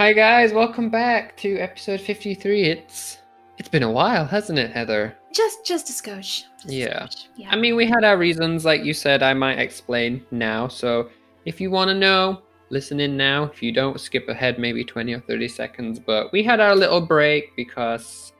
Hi guys, welcome back to episode 53. It's been a while, hasn't it, Heather? Just a skosh. Yeah. Yeah. I mean, we had our reasons, like you said. I might explain now. So if you want to know, listen in now. If you don't, skip ahead maybe 20 or 30 seconds. But we had our little break because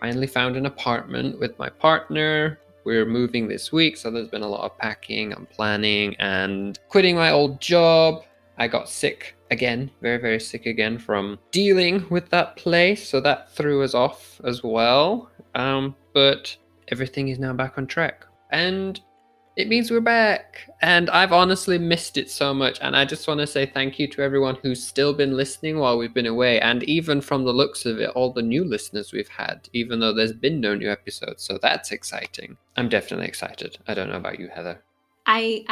I finally found an apartment with my partner. We're moving this week, so there's been a lot of packing and planning and quitting my old job. I got sick again, very, very sick again from dealing with that place, so that threw us off as well. But everything is now back on track. And it means we're back. And I've honestly missed it so much. And I just want to say thank you to everyone who's still been listening while we've been away. And even from the looks of it, all the new listeners we've had, even though there's been no new episodes. So that's exciting. I'm definitely excited. I don't know about you, Heather. I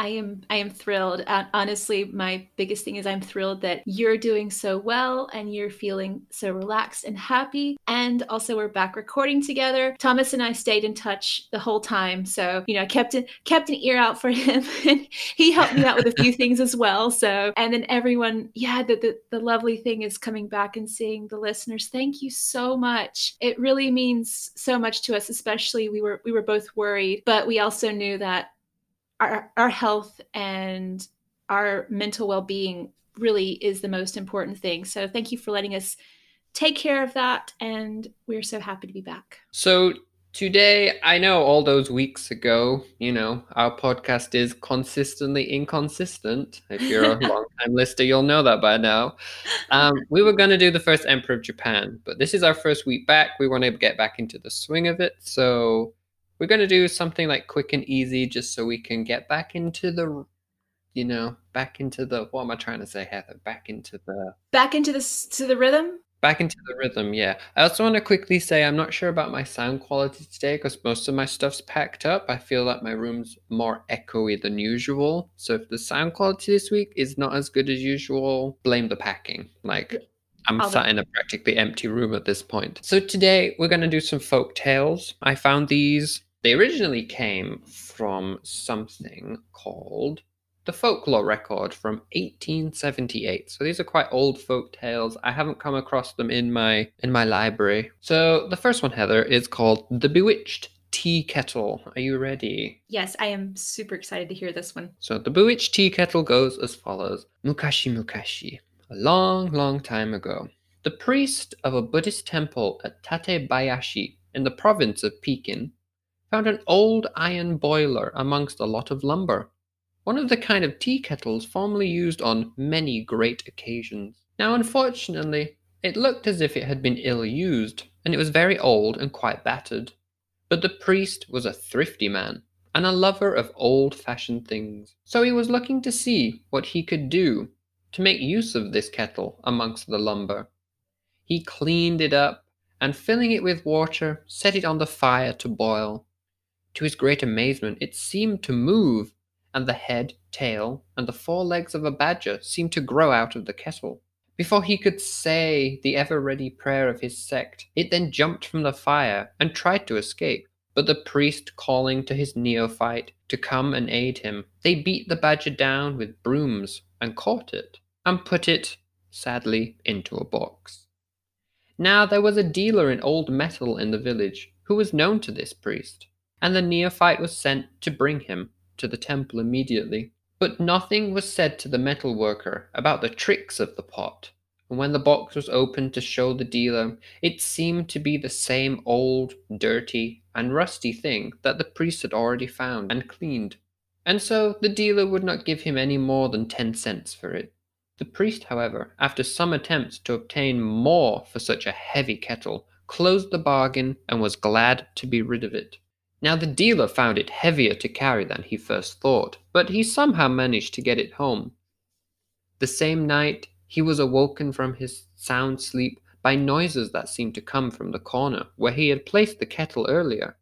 am thrilled. Honestly, my biggest thing is I'm thrilled that you're doing so well and you're feeling so relaxed and happy. And also we're back recording together. Thomas and I stayed in touch the whole time. So, I kept an ear out for him and he helped me out with a few things as well. So, and then everyone, the lovely thing is coming back and seeing the listeners. Thank you so much. It really means so much to us, especially we were both worried, but we also knew that our health and our mental well-being really is the most important thing. So thank you for letting us take care of that. And we're so happy to be back. So today, I know all those weeks ago, our podcast is consistently inconsistent. If you're a long-time listener, you'll know that by now. We were going to do the first Emperor of Japan, but this is our first week back. We want to get back into the swing of it. So we're going to do something like quick and easy just so we can get back into the, what am I trying to say, Heather? Back into the rhythm? Back into the rhythm, yeah. I also want to quickly say I'm not sure about my sound quality today because most of my stuff's packed up. I feel like my room's more echoey than usual. So if the sound quality this week is not as good as usual, blame the packing. I'm sat in a practically empty room at this point. So today we're going to do some folk tales. I found these. They originally came from something called the Folklore Record from 1878. So these are quite old folk tales. I haven't come across them in my library. So the first one, Heather, is called The Bewitched Tea Kettle. Are you ready? Yes, I am super excited to hear this one. So the Bewitched Tea Kettle goes as follows. Mukashi mukashi. A long, long time ago, the priest of a Buddhist temple at Tatebayashi in the province of Pekin found an old iron boiler amongst a lot of lumber, one of the kind of tea kettles formerly used on many great occasions. Now, unfortunately, it looked as if it had been ill-used, and it was very old and quite battered. But the priest was a thrifty man, and a lover of old-fashioned things, so he was looking to see what he could do to make use of this kettle amongst the lumber. He cleaned it up, and filling it with water, set it on the fire to boil. To his great amazement, it seemed to move, and the head, tail, and the forelegs of a badger seemed to grow out of the kettle. Before he could say the ever-ready prayer of his sect, it then jumped from the fire and tried to escape. But the priest calling to his neophyte to come and aid him, they beat the badger down with brooms and caught it, and put it, sadly, into a box. Now there was a dealer in old metal in the village who was known to this priest, and the neophyte was sent to bring him to the temple immediately. But nothing was said to the metal worker about the tricks of the pot, and when the box was opened to show the dealer, it seemed to be the same old, dirty, and rusty thing that the priest had already found and cleaned. And so the dealer would not give him any more than 10 cents for it. The priest, however, after some attempts to obtain more for such a heavy kettle, closed the bargain and was glad to be rid of it. Now the dealer found it heavier to carry than he first thought, but he somehow managed to get it home. The same night, he was awoken from his sound sleep by noises that seemed to come from the corner where he had placed the kettle earlier,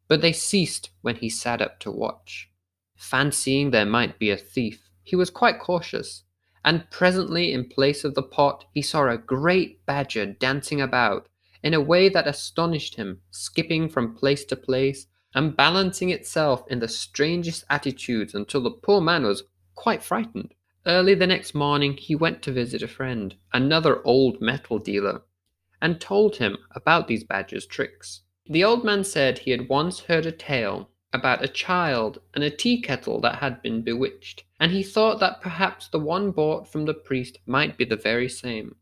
but they ceased when he sat up to watch. Fancying there might be a thief, he was quite cautious, and presently in place of the pot he saw a great badger dancing about in a way that astonished him, skipping from place to place and balancing itself in the strangest attitudes until the poor man was quite frightened. Early the next morning, he went to visit a friend, another old metal dealer, and told him about these badgers' tricks. The old man said he had once heard a tale about a child and a tea kettle that had been bewitched, and he thought that perhaps the one bought from the priest might be the very same.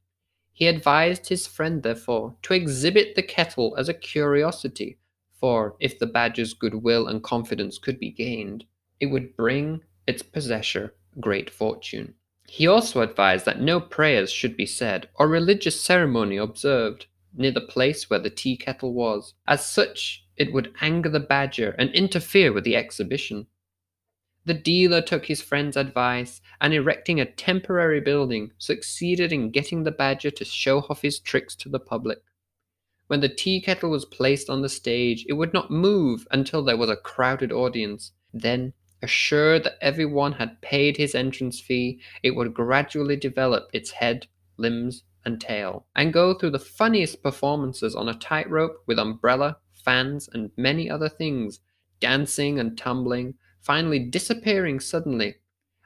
He advised his friend, therefore, to exhibit the kettle as a curiosity, for if the badger's goodwill and confidence could be gained, it would bring its possessor great fortune. He also advised that no prayers should be said or religious ceremony observed near the place where the tea kettle was, as such it would anger the badger and interfere with the exhibition. The dealer took his friend's advice and, erecting a temporary building, succeeded in getting the badger to show off his tricks to the public. When the tea kettle was placed on the stage, it would not move until there was a crowded audience. Then, assured that everyone had paid his entrance fee, it would gradually develop its head, limbs, and tail, and go through the funniest performances on a tightrope with umbrella, fans, and many other things, dancing and tumbling, finally disappearing suddenly.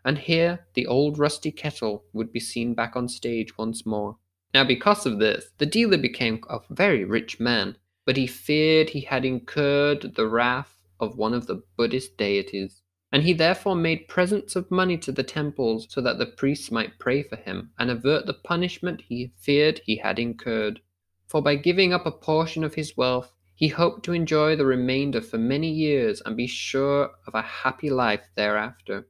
And here the old rusty kettle would be seen back on stage once more. Now, because of this, the dealer became a very rich man, but he feared he had incurred the wrath of one of the Buddhist deities, and he therefore made presents of money to the temples so that the priests might pray for him and avert the punishment he feared he had incurred. For by giving up a portion of his wealth, he hoped to enjoy the remainder for many years and be sure of a happy life thereafter.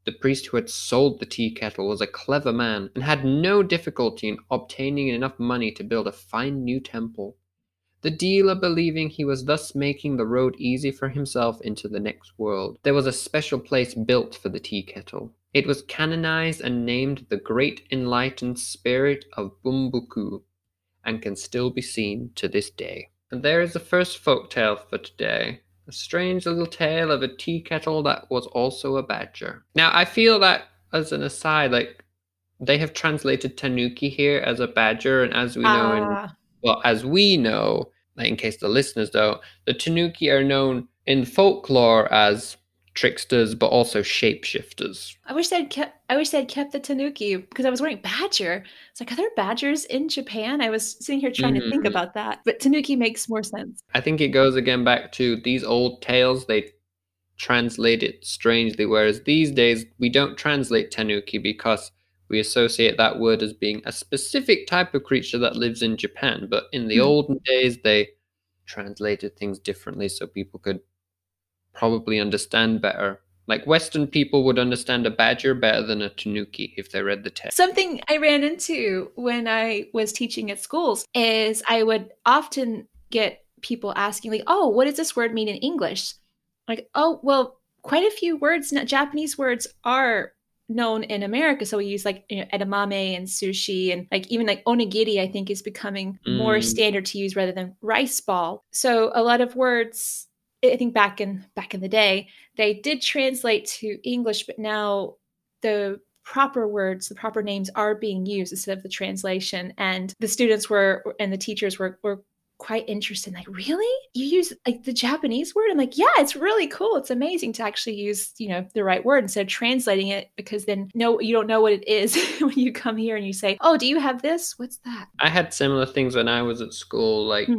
The priest who had sold the tea kettle was a clever man and had no difficulty in obtaining enough money to build a fine new temple. The dealer, believing he was thus making the road easy for himself into the next world, there was a special place built for the tea kettle. It was canonized and named the Great Enlightened Spirit of Bumbuku, and can still be seen to this day. And there is the first folk tale for today. A strange little tale of a tea kettle that was also a badger. Now, I feel that, as an aside, like, they have translated tanuki here as a badger, and as we know like, in case the listeners don't, the tanuki are known in folklore as tricksters, but also shapeshifters. I wish they'd kept the tanuki because I was wearing badger. It's like, are there badgers in Japan? I was sitting here trying to think about that, but tanuki makes more sense. I think it goes again back to these old tales. They translate it strangely, whereas these days we don't translate tanuki because we associate that word as being a specific type of creature that lives in Japan. But in the olden days, they translated things differently so people could probably understand better. Like, Western people would understand a badger better than a tanuki if they read the text. Something I ran into when I was teaching at schools is I would often get people asking, like, oh, what does this word mean in English? Like, oh, well, quite a few words, Japanese words are known in America. So we use like, edamame and sushi, and like even like onigiri, I think, is becoming more standard to use rather than rice ball. So a lot of words, I think back in the day, they did translate to English, but now the proper words, the proper names are being used instead of the translation. And the students and the teachers were quite interested. Like, really? You use like the Japanese word? I'm like, yeah, it's really cool. It's amazing to actually use, the right word instead of translating it, because then you don't know what it is when you come here and you say, oh, do you have this? What's that? I had similar things when I was at school. Like,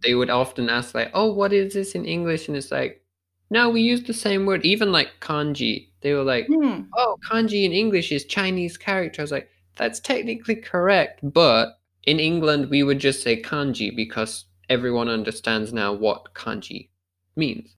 they would often ask, like, oh, what is this in English? And it's like, no, we use the same word. Even like kanji. They were like, oh, kanji in English is Chinese character. I was like, that's technically correct, but in England, we would just say kanji because everyone understands now what kanji means.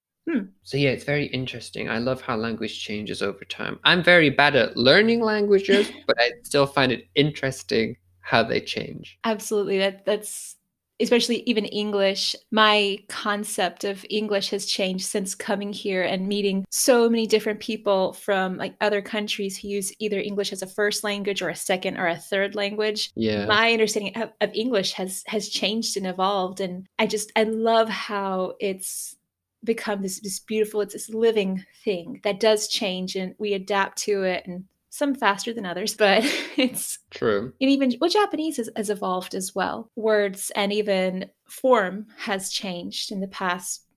So yeah, it's very interesting. I love how language changes over time. I'm very bad at learning languages, but I still find it interesting how they change. Absolutely. That's especially even English. My concept of English has changed since coming here and meeting so many different people from like other countries who use either English as a first language or a second or a third language. Yeah. My understanding of English has changed and evolved, and I love how it's become this beautiful, it's this living thing that does change, and we adapt to it, and some faster than others, but it's true. And even, Japanese has evolved as well. Words and even form has changed in the past,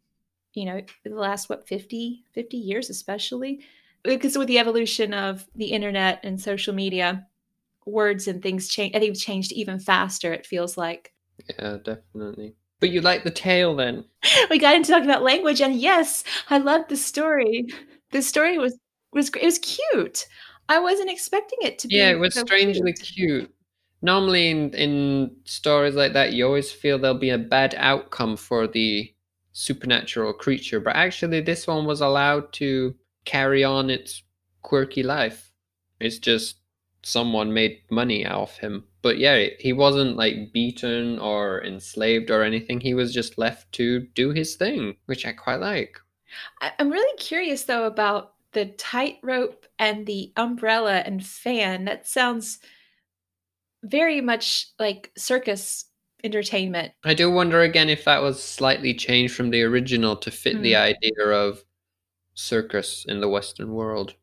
the last, 50 years especially. because with the evolution of the internet and social media, words and things change. I think it's changed even faster, it feels like. Yeah, definitely. But you like the tale then? We got into talking about language, and yes, I loved the story. The story it was cute. I wasn't expecting it to Yeah, it be was so strangely cute. cute. Normally in stories like that, you always feel there'll be a bad outcome for the supernatural creature, but actually this one was allowed to carry on its quirky life. It's just someone made money off him. But yeah, he wasn't like beaten or enslaved or anything. He was just left to do his thing, which I quite like. I'm really curious though about the tightrope and the umbrella and fan. That sounds very much like circus entertainment. I do wonder again if that was slightly changed from the original to fit the Hmm. idea of circus in the Western world.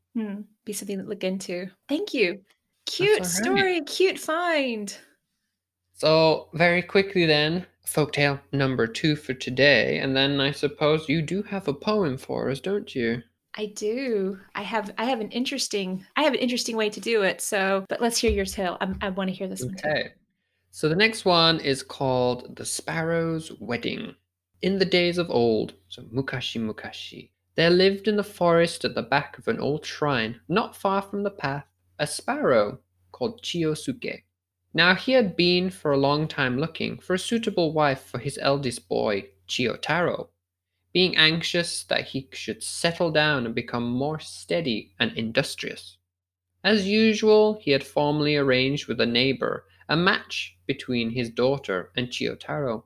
Be something to look into. Thank you. That's Cute all right. story, cute find. So, very quickly then, folktale number 2 for today, and then I suppose you do have a poem for us, don't you? I do. I have an interesting way to do it. So, but let's hear your tale. I want to hear this one too. Okay. So the next one is called The Sparrow's Wedding. In the days of old, so mukashi mukashi, there lived in the forest at the back of an old shrine, not far from the path, a sparrow called Chiyosuke. Now he had been for a long time looking for a suitable wife for his eldest boy, Chiyotaro, being anxious that he should settle down and become more steady and industrious. As usual, he had formally arranged with a neighbor a match between his daughter and Chiyotaro.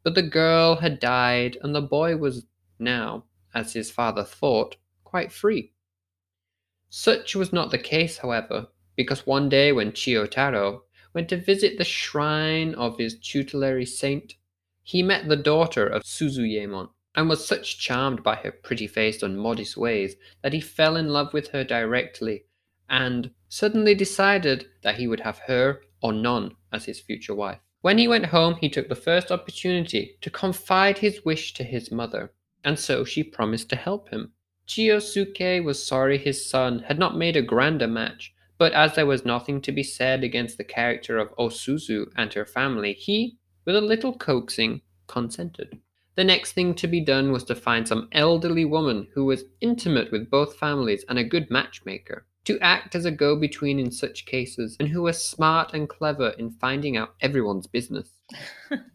But the girl had died, and the boy was now, as his father thought, quite free. Such was not the case, however, because one day when Chiyotaro went to visit the shrine of his tutelary saint, he met the daughter of Suzuyemon, and was such charmed by her pretty face and modest ways that he fell in love with her directly, and suddenly decided that he would have her or none as his future wife. When he went home, he took the first opportunity to confide his wish to his mother, and so she promised to help him. Chiyosuke was sorry his son had not made a grander match, but as there was nothing to be said against the character of Osuzu and her family, he, with a little coaxing, consented. The next thing to be done was to find some elderly woman who was intimate with both families and a good matchmaker, to act as a go-between in such cases, and who was smart and clever in finding out everyone's business.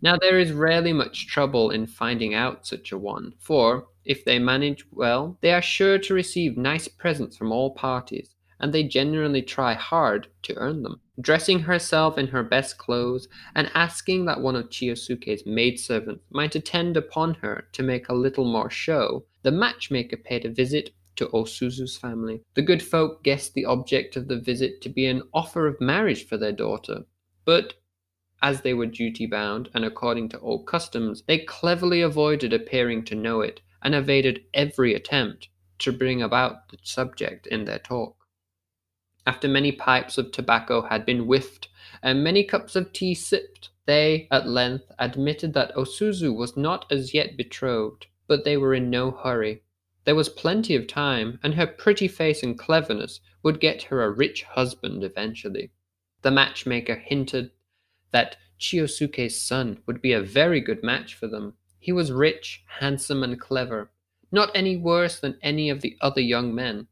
Now, there is rarely much trouble in finding out such a one, for, if they manage well, they are sure to receive nice presents from all parties, and they generally try hard to earn them. Dressing herself in her best clothes, and asking that one of Chiyosuke's maidservants might attend upon her to make a little more show, the matchmaker paid a visit to Osuzu's family. The good folk guessed the object of the visit to be an offer of marriage for their daughter, but as they were duty bound, and according to old customs, they cleverly avoided appearing to know it, and evaded every attempt to bring about the subject in their talk. After many pipes of tobacco had been whiffed, and many cups of tea sipped, they at length admitted that Osuzu was not as yet betrothed, but they were in no hurry. There was plenty of time, and her pretty face and cleverness would get her a rich husband eventually. The matchmaker hinted that Chiyosuke's son would be a very good match for them. He was rich, handsome, and clever, not any worse than any of the other young men.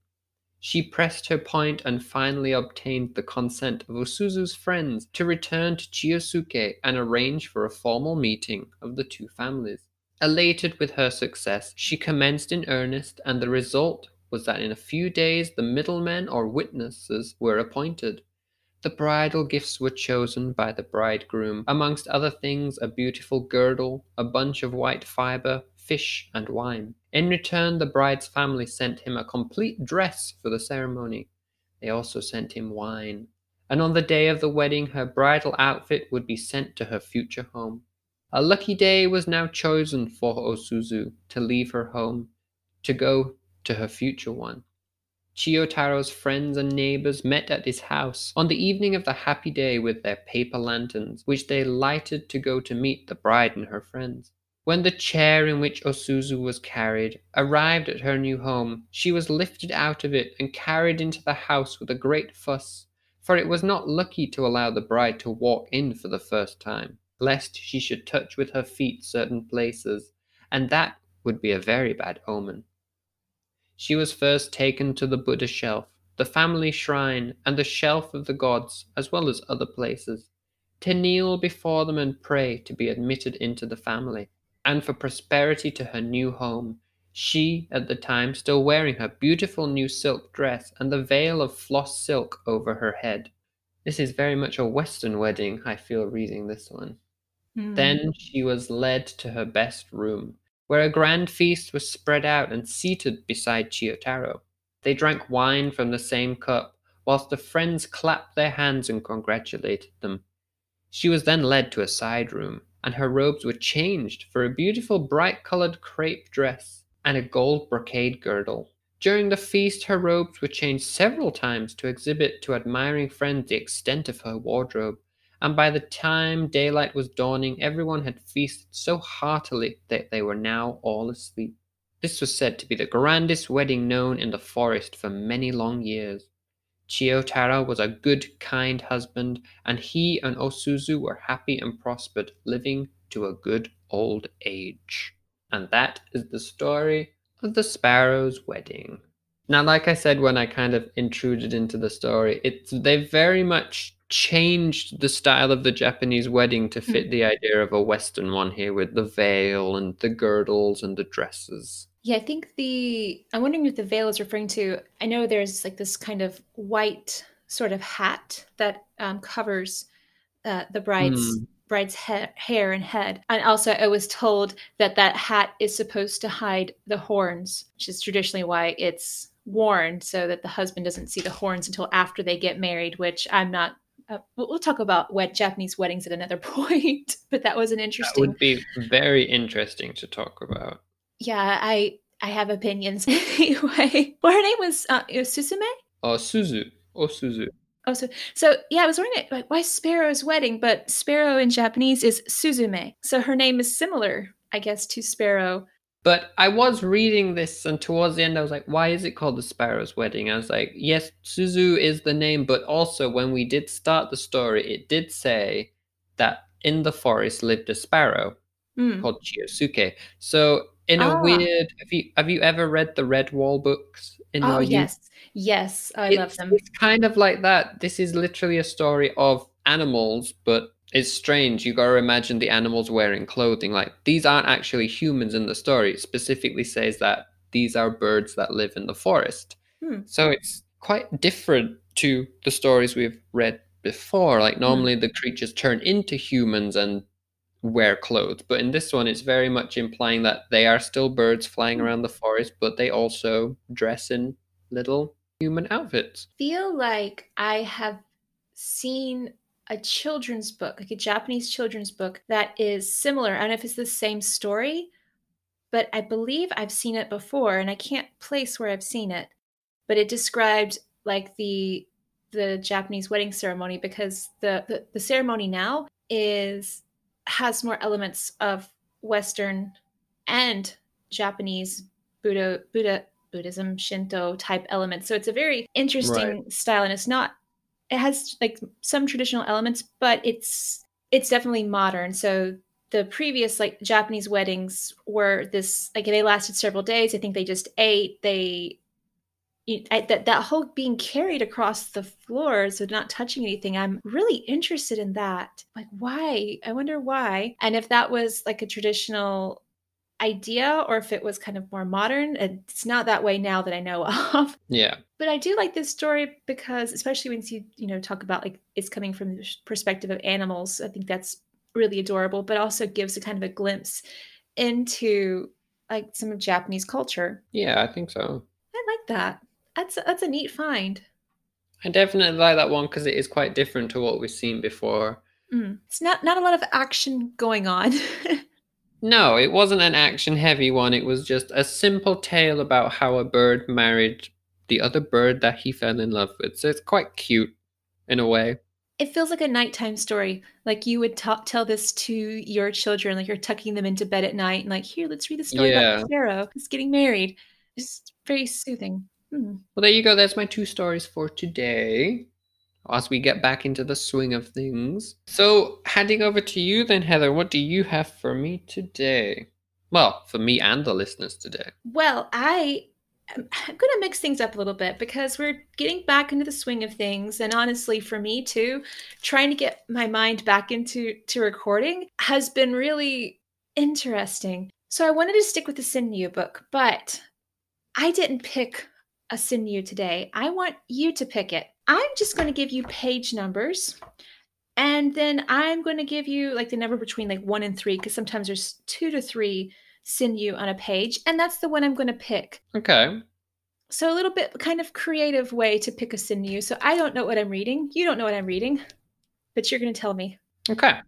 She pressed her point and finally obtained the consent of Osuzu's friends to return to Chiyosuke and arrange for a formal meeting of the two families. Elated with her success, she commenced in earnest, and the result was that in a few days the middlemen or witnesses were appointed. The bridal gifts were chosen by the bridegroom, amongst other things a beautiful girdle, a bunch of white fibre, fish, and wine. In return, the bride's family sent him a complete dress for the ceremony. They also sent him wine. And on the day of the wedding, her bridal outfit would be sent to her future home. A lucky day was now chosen for Osuzu to leave her home, to go to her future one. Chiyotaro's friends and neighbors met at his house on the evening of the happy day with their paper lanterns, which they lighted to go to meet the bride and her friends. When the chair in which Osuzu was carried arrived at her new home, she was lifted out of it and carried into the house with a great fuss, for it was not lucky to allow the bride to walk in for the first time, lest she should touch with her feet certain places, and that would be a very bad omen. She was first taken to the Buddha shelf, the family shrine, and the shelf of the gods, as well as other places, to kneel before them and pray to be admitted into the family, and for prosperity to her new home. She, at the time, still wearing her beautiful new silk dress and the veil of floss silk over her head. This is very much a Western wedding, I feel, reading this one. Mm. Then she was led to her best room, where a grand feast was spread out and seated beside Chiyotaro. They drank wine from the same cup, whilst the friends clapped their hands and congratulated them. She was then led to a side room, and her robes were changed for a beautiful bright-colored crepe dress and a gold brocade girdle. During the feast, her robes were changed several times to exhibit to admiring friends the extent of her wardrobe, and by the time daylight was dawning, everyone had feasted so heartily that they were now all asleep. This was said to be the grandest wedding known in the forest for many long years. Chiyotaro was a good, kind husband, and he and Osuzu were happy and prospered, living to a good old age. And that is the story of the Sparrows' wedding. Now, like I said when I kind of intruded into the story, they very much changed the style of the Japanese wedding to fit the idea of a Western one here with the veil and the girdles and the dresses. Yeah, I think I'm wondering if the veil is referring to, I know there's like this kind of white sort of hat that covers the Hmm, bride's hair and head. And also, I was told that that hat is supposed to hide the horns, which is traditionally why it's worn, so that the husband doesn't see the horns until after they get married, which I'm not. We'll talk about Japanese weddings at another point, but that was an that interesting. would be very interesting to talk about. Yeah, I have opinions anyway. Well, her name was Susume. Suzu. Suzu. Oh, so yeah, I was wondering like why Sparrow's wedding, but Sparrow in Japanese is Suzume. So her name is similar, I guess, to Sparrow. But I was reading this, and towards the end, I was like, why is it called the Sparrow's Wedding? I was like, yes, Suzu is the name, but also when we did start the story, it did say that in the forest lived a sparrow Hmm. called Chiyosuke. So, in a Ah. weird, have you ever read the Red Wall books in Oh your youth? yes. Yes, I love them. It's kind of like that. This is literally a story of animals, but it's strange. You gotta imagine the animals wearing clothing. Like these aren't actually humans in the story. It specifically says that these are birds that live in the forest. Hmm. So it's quite different to the stories we've read before. Like Hmm. normally the creatures turn into humans and wear clothes, but in this one it's very much implying that they are still birds flying Hmm. around the forest, but they also dress in little human outfits. Feel like I have seen a children's book, like a Japanese children's book that is similar. I don't know if it's the same story, but I believe I've seen it before and I can't place where I've seen it. But it described like the Japanese wedding ceremony because the ceremony now is has more elements of Western and Japanese Buddhism, Shinto type elements. So it's a very Right. interesting style, and it has like some traditional elements, but it's definitely modern. So the previous like Japanese weddings were this like they lasted several days. I think they just ate. That whole being carried across the floor, so not touching anything. I'm really interested in that. Like, why? I wonder why. And if that was like a traditional idea or if it was kind of more modern. And it's not that way now that I know of. Yeah. But I do like this story because, especially when you talk about like it's coming from the perspective of animals, I think that's really adorable, but also gives a kind of a glimpse into like some of Japanese culture. Yeah, I think so. I like that. That's a neat find. I definitely like that one because it is quite different to what we've seen before. It's not a lot of action going on. No, it wasn't an action heavy one. It was just a simple tale about how a bird married the other bird that he fell in love with. So it's quite cute in a way. It feels like a nighttime story. Like you would tell this to your children, like you're tucking them into bed at night and like, here, let's read the story about the Yeah. sparrow who's getting married. It's very soothing. Hmm. Well, there you go. That's my 2 stories for today. As we get back into the swing of things. So, handing over to you then, Heather, what do you have for me today? Well, for me and the listeners today. Well, I'm going to mix things up a little bit because we're getting back into the swing of things. And honestly, for me too, trying to get my mind back into recording has been really interesting. So I wanted to stick with the Senryū book, but I didn't pick a Senryū today. I want you to pick it. I'm just going to give you page numbers. And then I'm going to give you like the number between like 1 and 3, because sometimes there's 2 to 3 Senryū on a page. And that's the one I'm going to pick. Okay. So a little bit kind of creative way to pick a Senryū. So I don't know what I'm reading. You don't know what I'm reading, but you're going to tell me. Okay.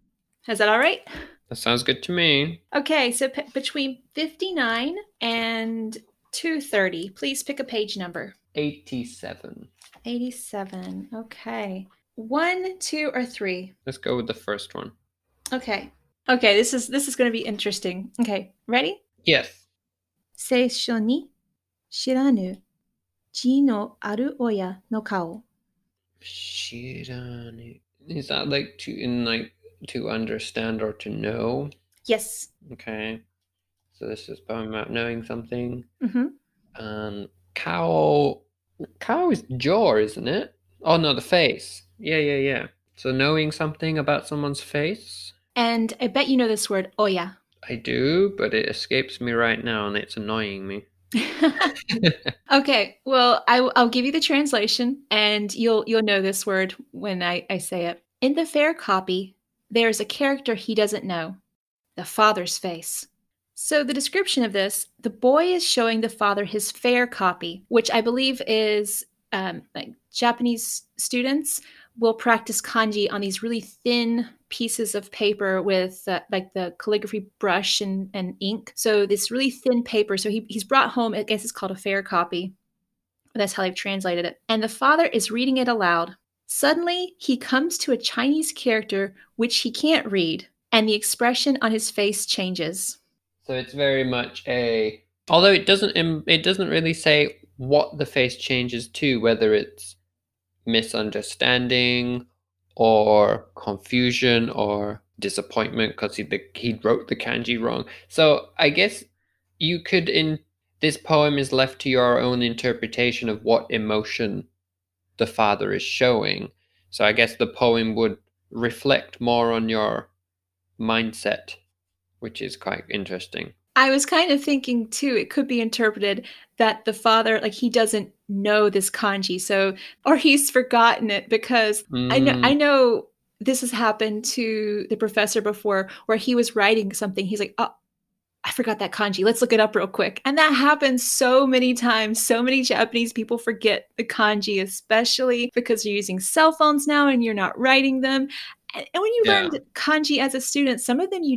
Is that all right? That sounds good to me. Okay, so between 59 and 230, please pick a page number. 87. 87. Okay. 1, 2, or 3? Let's go with the first one. Okay. Okay, this is going to be interesting. Okay, ready? Yes. 聖書に知らぬ字のある親の顔。 Shirani. Is that like to understand or to know? Yes. Okay. So this is poem about knowing something. Mm-hmm. And cow is jaw, isn't it? Oh no, the face. Yeah. So knowing something about someone's face? And I bet you know this word, oya. I do, but it escapes me right now and it's annoying me. Okay, well, I'll give you the translation, and you'll know this word when I say it. In the fair copy, there's a character he doesn't know, the father's face. So the description of this, the boy is showing the father his fair copy, which I believe is like Japanese students will practice kanji on these really thin pieces of paper with like the calligraphy brush and ink. So this really thin paper. So he's brought home, I guess it's called a fair copy. That's how they've translated it. And the father is reading it aloud. Suddenly, he comes to a Chinese character which he can't read, and the expression on his face changes. So it's very much although it doesn't really say what the face changes to, whether it's misunderstanding or confusion or disappointment because he wrote the kanji wrong. So I guess you could this poem is left to your own interpretation of what emotion the father is showing. So I guess the poem would reflect more on your mindset, which is quite interesting. I was kind of thinking too, it could be interpreted that the father, like he doesn't know this kanji, so or he's forgotten it because I know this has happened to the professor before, where he was writing something. He's like, oh, I forgot that kanji. Let's look it up real quick. And that happens so many times. So many Japanese people forget the kanji, especially because you're using cell phones now and you're not writing them. And when you learned kanji as a student, some of them you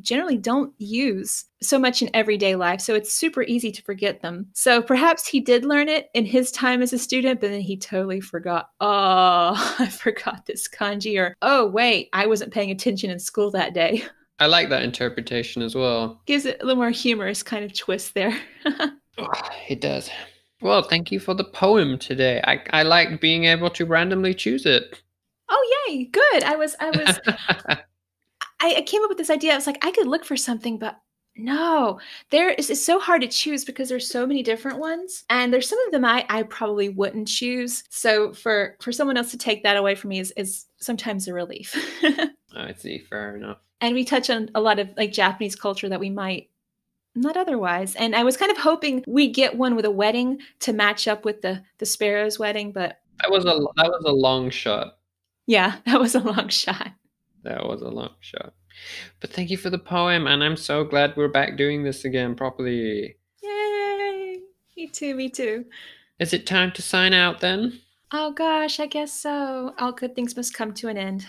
generally don't use so much in everyday life. So it's super easy to forget them. So perhaps he did learn it in his time as a student, but then he totally forgot. Oh, I forgot this kanji. Or, oh, wait, I wasn't paying attention in school that day. I like that interpretation as well. Gives it a little more humorous kind of twist there. It does. Well, thank you for the poem today. I like being able to randomly choose it. Oh, yay. Good. I came up with this idea. I was like, I could look for something, but no, it's so hard to choose because there's so many different ones. And there's some of them I probably wouldn't choose. So for someone else to take that away from me is sometimes a relief. I see. Fair enough. And we touch on a lot of like Japanese culture that we might not otherwise. And I was kind of hoping we'd get one with a wedding to match up with the Sparrows wedding, but that was a long shot. Yeah, that was a long shot. That was a long shot. But thank you for the poem, and I'm so glad we're back doing this again properly. Yay! Me too. Is it time to sign out then? Oh gosh, I guess so. All good things must come to an end.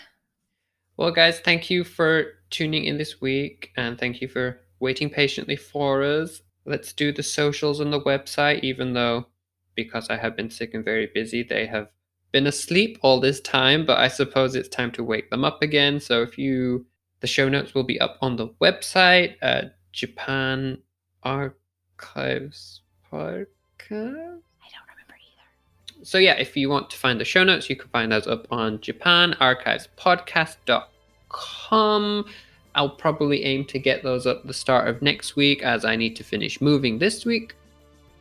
Well, guys, thank you for tuning in this week, and thank you for waiting patiently for us. Let's do the socials and the website, even though, because I have been sick and very busy, they have been asleep all this time, but I suppose it's time to wake them up again. So the show notes will be up on the website at Japan Archives Podcast. I don't remember either. So yeah, if you want to find the show notes, you can find those up on japanarchivespodcast.com. I'll probably aim to get those up the start of next week as I need to finish moving this week.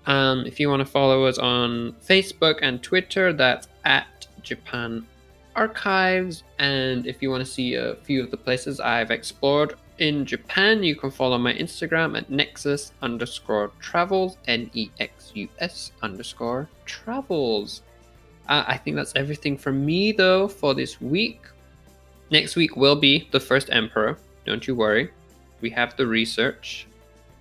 If you want to follow us on Facebook and Twitter, that's at Japan Archives. And if you want to see a few of the places I've explored in Japan, you can follow my Instagram at nexus_travels, NEXUS_travels. I think that's everything from me, though, for this week. Next week will be the first emperor. Don't you worry. We have the research.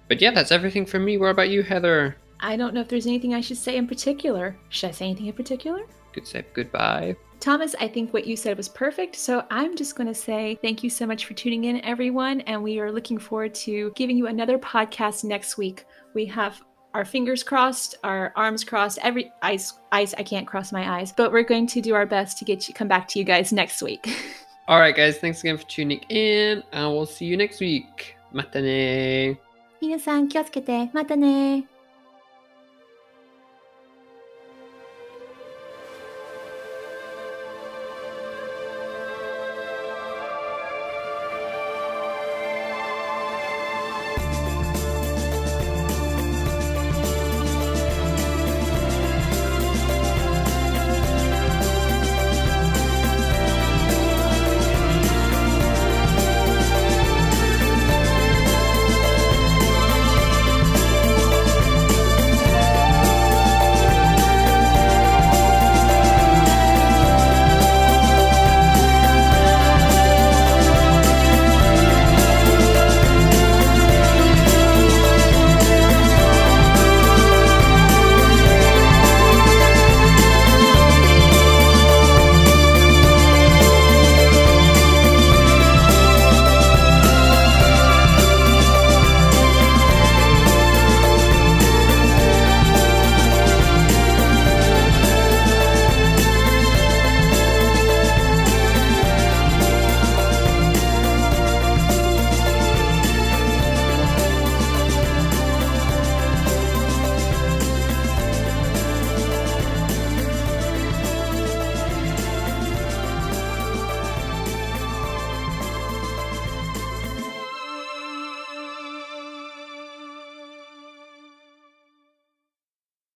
But yeah, that's everything from me. What about you, Heather? I don't know if there's anything I should say in particular. Should I say anything in particular? Could say goodbye. Thomas, I think what you said was perfect. So I'm just going to say thank you so much for tuning in, everyone. And we are looking forward to giving you another podcast next week. We have our fingers crossed, our arms crossed, every eyes, I can't cross my eyes, but we're going to do our best to come back to you guys next week. All right, guys. Thanks again for tuning in. And we'll see you next week. Mata ne. 皆さん気をつけて。またね。